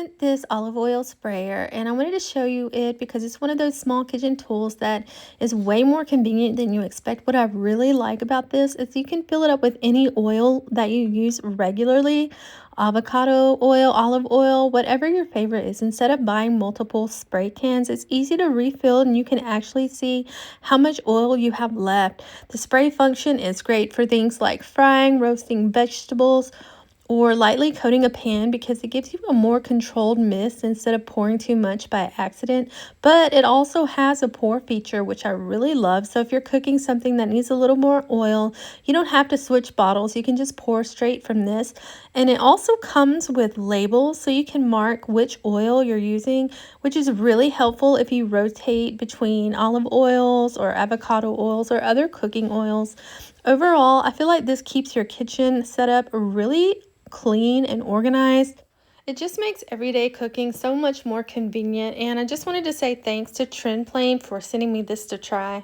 sent this olive oil sprayer and I wanted to show you it because it's one of those small kitchen tools that is way more convenient than you expect. What I really like about this is you can fill it up with any oil that you use regularly, avocado oil, olive oil, whatever your favorite is. Instead of buying multiple spray cans, it's easy to refill and you can actually see how much oil you have left. The spray function is great for things like frying, roasting vegetables, or lightly coating a pan because it gives you a more controlled mist instead of pouring too much by accident. But it also has a pour feature, which I really love. So if you're cooking something that needs a little more oil, you don't have to switch bottles. You can just pour straight from this. And it also comes with labels so you can mark which oil you're using, which is really helpful if you rotate between olive oils or avocado oils or other cooking oils. Overall, I feel like this keeps your kitchen set up really clean and organized. It just makes everyday cooking so much more convenient. And I just wanted to say thanks to Trend Plane for sending me this to try.